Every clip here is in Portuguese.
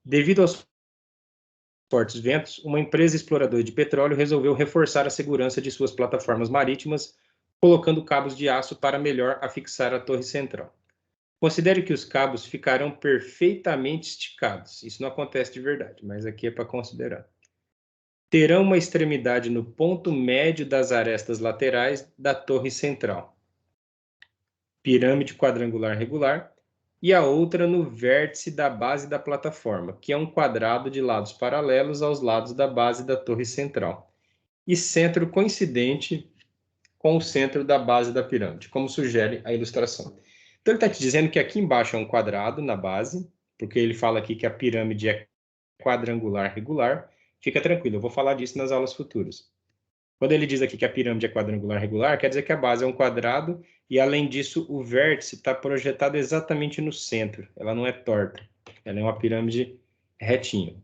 Devido aos fortes ventos, uma empresa exploradora de petróleo resolveu reforçar a segurança de suas plataformas marítimas, colocando cabos de aço para melhor afixar a torre central. Considere que os cabos ficarão perfeitamente esticados. Isso não acontece de verdade, mas aqui é para considerar. Terão uma extremidade no ponto médio das arestas laterais da torre central, pirâmide quadrangular regular, e a outra no vértice da base da plataforma, que é um quadrado de lados paralelos aos lados da base da torre central, e centro coincidente com o centro da base da pirâmide, como sugere a ilustração. Então, ele está te dizendo que aqui embaixo é um quadrado na base, porque ele fala aqui que a pirâmide é quadrangular regular. Fica tranquilo, eu vou falar disso nas aulas futuras. Quando ele diz aqui que a pirâmide é quadrangular regular, quer dizer que a base é um quadrado e, além disso, o vértice está projetado exatamente no centro. Ela não é torta, ela é uma pirâmide retinha.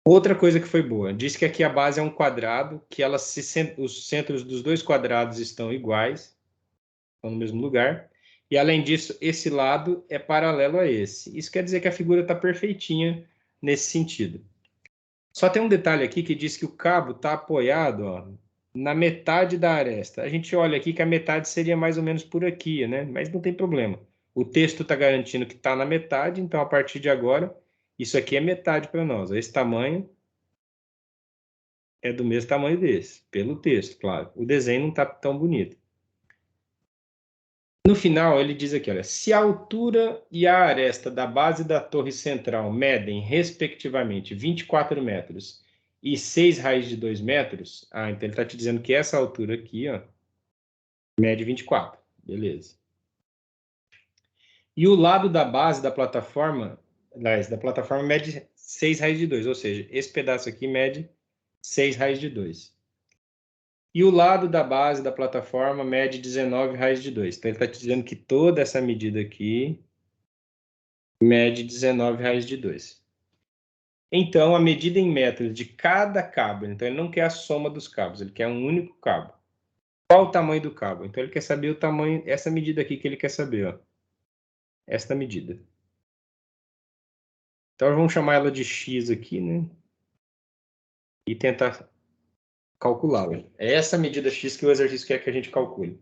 Outra coisa que foi boa, diz que aqui a base é um quadrado, que os centros dos dois quadrados estão iguais, estão no mesmo lugar, e além disso, esse lado é paralelo a esse. Isso quer dizer que a figura está perfeitinha nesse sentido. Só tem um detalhe aqui que diz que o cabo está apoiado, ó, na metade da aresta. A gente olha aqui que a metade seria mais ou menos por aqui, né? Mas não tem problema. O texto está garantindo que está na metade, então a partir de agora, isso aqui é metade para nós. Esse tamanho é do mesmo tamanho desse, pelo texto, claro. O desenho não está tão bonito. No final, ele diz aqui, olha, se a altura e a aresta da base da torre central medem, respectivamente, 24 metros e 6 raiz de 2 metros, então ele está te dizendo que essa altura aqui, ó, mede 24, beleza. E o lado da base da plataforma mede 6 raiz de 2, ou seja, esse pedaço aqui mede 6 raiz de 2. E o lado da base da plataforma mede 19 raiz de 2. Então, ele está te dizendo que toda essa medida aqui mede 19 raiz de 2. Então, a medida em metros de cada cabo, então ele não quer a soma dos cabos, ele quer um único cabo. Qual o tamanho do cabo? Então, ele quer saber o tamanho, essa medida aqui que ele quer saber, ó. Esta medida. Então, vamos chamar ela de x aqui, né? E tentar calculá-la. É essa medida x que o exercício quer que a gente calcule.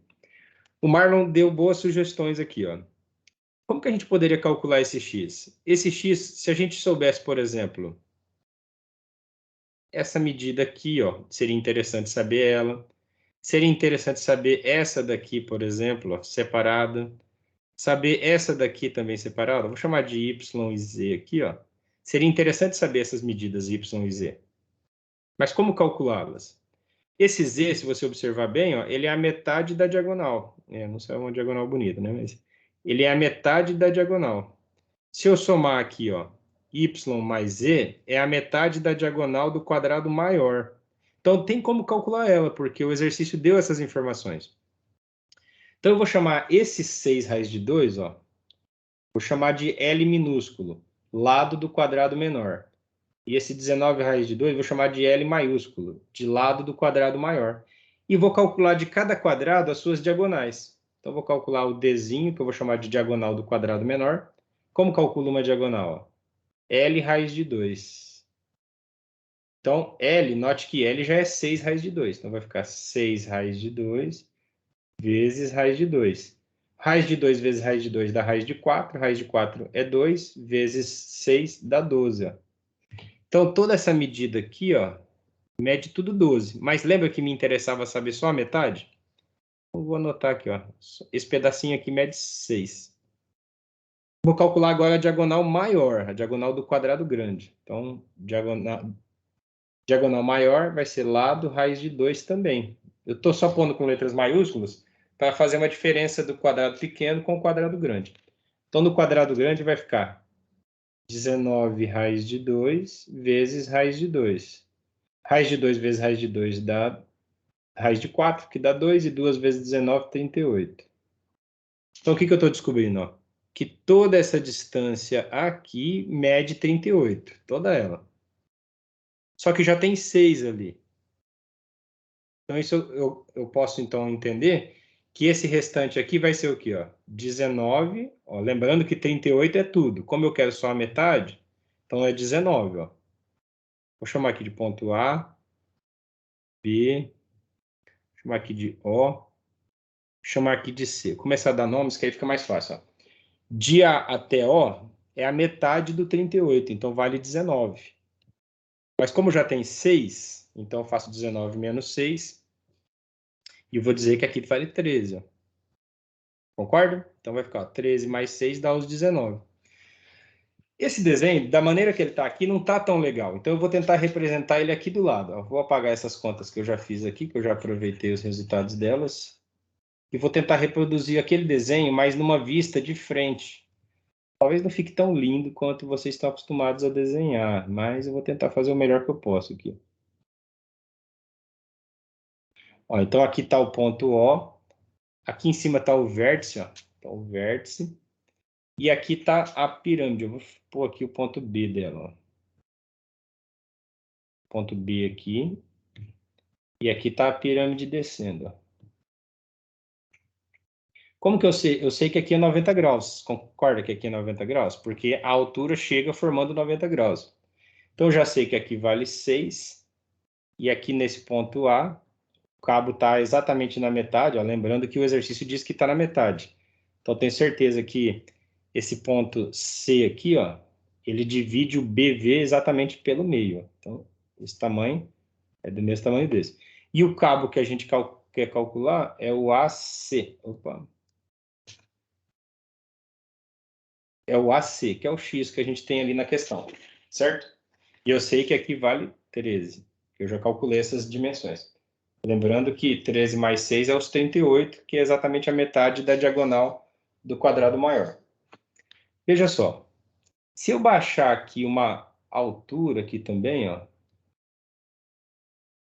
O Marlon deu boas sugestões aqui, ó. Como que a gente poderia calcular esse x? Esse x, se a gente soubesse, por exemplo, essa medida aqui, ó, seria interessante saber ela. Seria interessante saber essa daqui, por exemplo, ó, separada. Saber essa daqui também separada. Vou chamar de y e z aqui, ó. Seria interessante saber essas medidas y e z. Mas como calculá-las? Esse z, se você observar bem, ó, ele é a metade da diagonal. Não sei uma diagonal bonita, né? Mas ele é a metade da diagonal. Se eu somar aqui, ó, y mais z, é a metade da diagonal do quadrado maior. Então, tem como calcular ela, porque o exercício deu essas informações. Então, eu vou chamar esse 6 raiz de 2, ó, vou chamar de L minúsculo, lado do quadrado menor. E esse 19 raiz de 2, vou chamar de L maiúsculo, de lado do quadrado maior. E vou calcular de cada quadrado as suas diagonais. Então, vou calcular o Dzinho, que eu vou chamar de diagonal do quadrado menor. Como calculo uma diagonal? L raiz de 2. Então, L, note que L já é 6 raiz de 2. Então, vai ficar 6 raiz de 2 vezes raiz de 2. Raiz de 2 vezes raiz de 2 dá raiz de 4. Raiz de 4 é 2 vezes 6 dá 12. Ó. Então, toda essa medida aqui, ó, mede tudo 12. Mas lembra que me interessava saber só a metade? Eu vou anotar aqui, ó. Esse pedacinho aqui mede 6. Vou calcular agora a diagonal maior, a diagonal do quadrado grande. Então, diagonal maior vai ser lado raiz de 2 também. Eu estou só pondo com letras maiúsculas para fazer uma diferença do quadrado pequeno com o quadrado grande. Então, no quadrado grande vai ficar 19 raiz de 2 vezes raiz de 2. Raiz de 2 vezes raiz de 2 dá raiz de 4, que dá 2, e 2 vezes 19, 38. Então, o que eu estou descobrindo? Ó? Que toda essa distância aqui mede 38, toda ela. Só que já tem 6 ali. Então, isso eu posso, então, entender que esse restante aqui vai ser o quê? Ó? 19, ó, lembrando que 38 é tudo. Como eu quero só a metade, Então, é 19, ó. Vou chamar aqui de ponto A, B, vou chamar aqui de O, vou chamar aqui de C. Vou começar a dar nomes, que aí fica mais fácil, ó. De A até O é a metade do 38, então vale 19. Mas como já tem 6, então eu faço 19 menos 6, e eu vou dizer que aqui vale 13, ó. Concorda? Então vai ficar, ó, 13 mais 6 dá os 19. Esse desenho, da maneira que ele está aqui, não está tão legal. Então, eu vou tentar representar ele aqui do lado. Eu vou apagar essas contas que eu já fiz aqui, que eu já aproveitei os resultados delas. E vou tentar reproduzir aquele desenho, mas numa vista de frente. Talvez não fique tão lindo quanto vocês estão acostumados a desenhar, mas eu vou tentar fazer o melhor que eu posso aqui. Ó, então, aqui está o ponto O. Aqui em cima está o vértice, ó. Tá o vértice. E aqui está a pirâmide. Eu vou pôr aqui o ponto B dela, ó. Ponto B aqui. E aqui está a pirâmide descendo, ó. Como que eu sei? Eu sei que aqui é 90 graus. Concorda que aqui é 90 graus? Porque a altura chega formando 90 graus. Então, eu já sei que aqui vale 6. E aqui nesse ponto A, o cabo está exatamente na metade. Ó, lembrando que o exercício diz que está na metade. Então, eu tenho certeza que esse ponto C aqui, ó, ele divide o BV exatamente pelo meio. Ó. Então, esse tamanho é do mesmo tamanho desse. E o cabo que a gente quer calcular é o AC. Opa. É o AC, que é o X que a gente tem ali na questão, certo? E eu sei que aqui vale 13. Eu já calculei essas dimensões. Lembrando que 13 mais 6 é os 38, que é exatamente a metade da diagonal do quadrado maior. Veja só. Se eu baixar aqui uma altura aqui também, ó,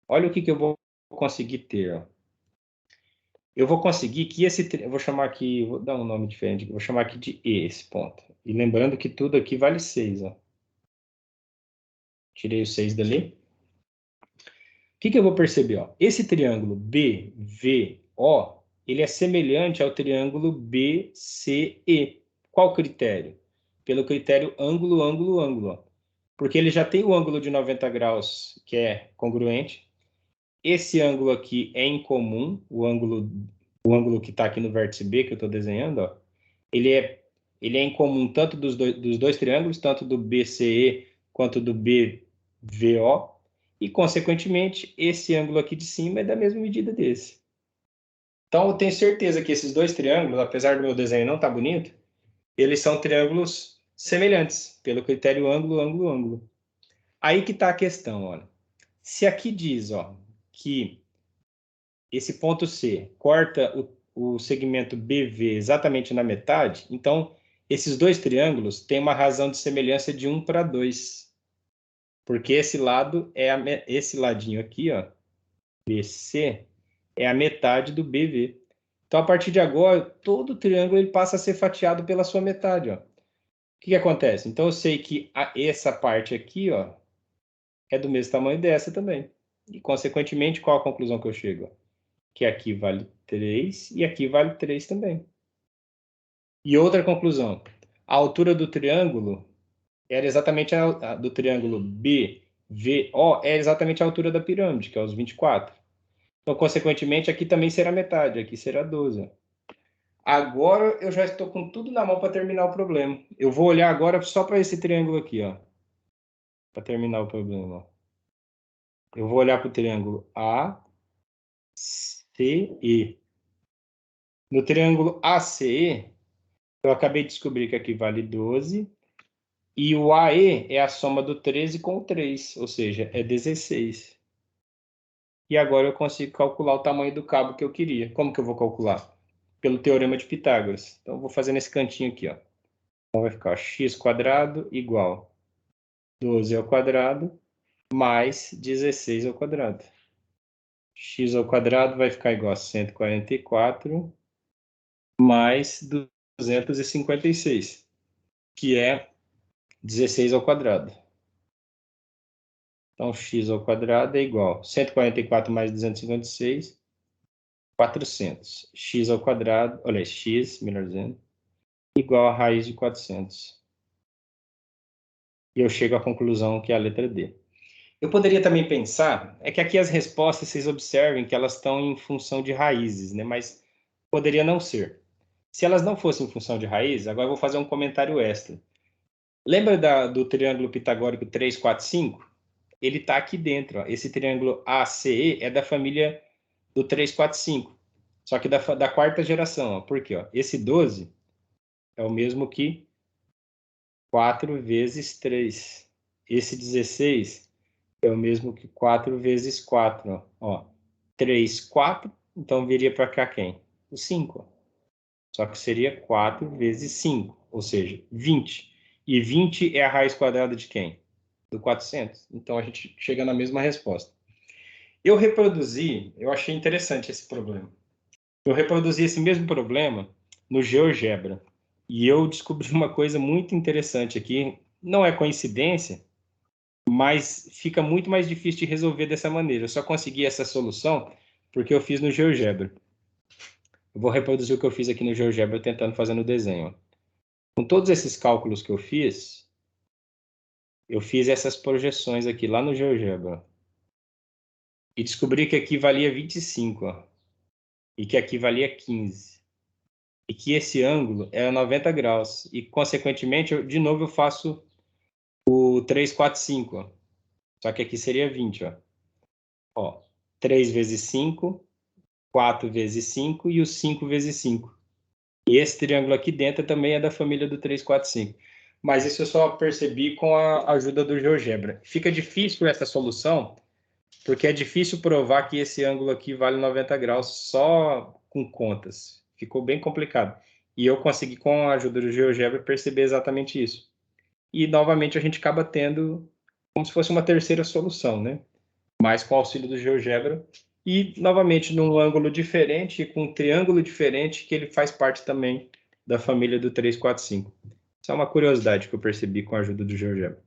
olha o que eu vou conseguir ter. Ó. Eu vou conseguir que eu vou chamar aqui, vou dar um nome diferente, vou chamar aqui de E, esse ponto. E lembrando que tudo aqui vale 6, ó. Tirei o 6 dali. O que eu vou perceber? Ó? Esse triângulo BVO, ele é semelhante ao triângulo BCE. Qual critério? Pelo critério ângulo, ângulo, ângulo. Ó. Porque ele já tem o ângulo de 90 graus, que é congruente. Esse ângulo aqui é incomum, o ângulo que está aqui no vértice B, que eu estou desenhando, ó, ele é incomum tanto dos dois triângulos, tanto do BCE quanto do BVO, e, consequentemente, esse ângulo aqui de cima é da mesma medida desse. Então, eu tenho certeza que esses dois triângulos, apesar do meu desenho não estar bonito, eles são triângulos semelhantes, pelo critério ângulo, ângulo, ângulo. Aí que está a questão, olha. Se aqui diz, ó, que esse ponto C corta o segmento BV exatamente na metade, então esses dois triângulos têm uma razão de semelhança de 1 para 2. Porque esse lado esse ladinho aqui, ó, BC, é a metade do BV. Então, a partir de agora, todo triângulo ele passa a ser fatiado pela sua metade. Ó. O que acontece? Então, eu sei que essa parte aqui, ó, é do mesmo tamanho dessa também. E, consequentemente, qual a conclusão que eu chego? Que aqui vale 3 e aqui vale 3 também. E outra conclusão. A altura do triângulo era exatamente a do triângulo BVO, é exatamente a altura da pirâmide, que é os 24. Então, consequentemente, aqui também será metade, aqui será 12. Agora eu já estou com tudo na mão para terminar o problema. Eu vou olhar agora só para esse triângulo aqui, ó, para terminar o problema. Eu vou olhar para o triângulo ACE. No triângulo ACE, eu acabei de descobrir que aqui vale 12. E o AE é a soma do 13 com o 3, ou seja, é 16. E agora eu consigo calcular o tamanho do cabo que eu queria. Como que eu vou calcular? Pelo teorema de Pitágoras. Então, eu vou fazer nesse cantinho aqui, ó. Então, vai ficar x² igual 12 ao quadrado mais 16 ao quadrado. X² vai ficar igual a 144 mais 256, que é 16 ao quadrado. Então, x² é igual a 144 mais 256, 400. X², olha, x, melhor dizendo, igual a raiz de 400. E eu chego à conclusão que é a letra D. Eu poderia também pensar, é que aqui as respostas, vocês observem que elas estão em função de raízes, né? Mas poderia não ser. Se elas não fossem em função de raiz, agora eu vou fazer um comentário extra. Lembra do triângulo pitagórico 3, 4, 5? Ele está aqui dentro. Ó. Esse triângulo ACE é da família do 3, 4, 5. Só que da quarta geração. Ó. Por quê? Ó? Esse 12 é o mesmo que 4 vezes 3. Esse 16 é o mesmo que 4 vezes 4. Ó. 3, 4. Então viria para cá quem? O 5. Só que seria 4 vezes 5, ou seja, 20. E 20 é a raiz quadrada de quem? Do 400. Então a gente chega na mesma resposta. Eu achei interessante esse problema. Eu reproduzi esse mesmo problema no GeoGebra. E eu descobri uma coisa muito interessante aqui. Não é coincidência, mas fica muito mais difícil de resolver dessa maneira. Eu só consegui essa solução porque eu fiz no GeoGebra. Eu vou reproduzir o que eu fiz aqui no GeoGebra tentando fazer no desenho. Com todos esses cálculos que eu fiz essas projeções aqui lá no GeoGebra. E descobri que aqui valia 25, ó, e que aqui valia 15. E que esse ângulo era 90 graus. E, consequentemente, de novo, eu faço o 3, 4, 5. Ó. Só que aqui seria 20. Ó, 3 vezes 5, 4 vezes 5 e o 5 vezes 5. E esse triângulo aqui dentro também é da família do 3, 4, 5. Mas isso eu só percebi com a ajuda do GeoGebra. Fica difícil essa solução, porque é difícil provar que esse ângulo aqui vale 90 graus só com contas. Ficou bem complicado. E eu consegui, com a ajuda do GeoGebra, perceber exatamente isso. E, novamente, a gente acaba tendo como se fosse uma terceira solução, né? Mas com o auxílio do GeoGebra. E, novamente, num ângulo diferente, com um triângulo diferente, que ele faz parte também da família do 3, 4, 5. Isso é uma curiosidade que eu percebi com a ajuda do GeoGebra.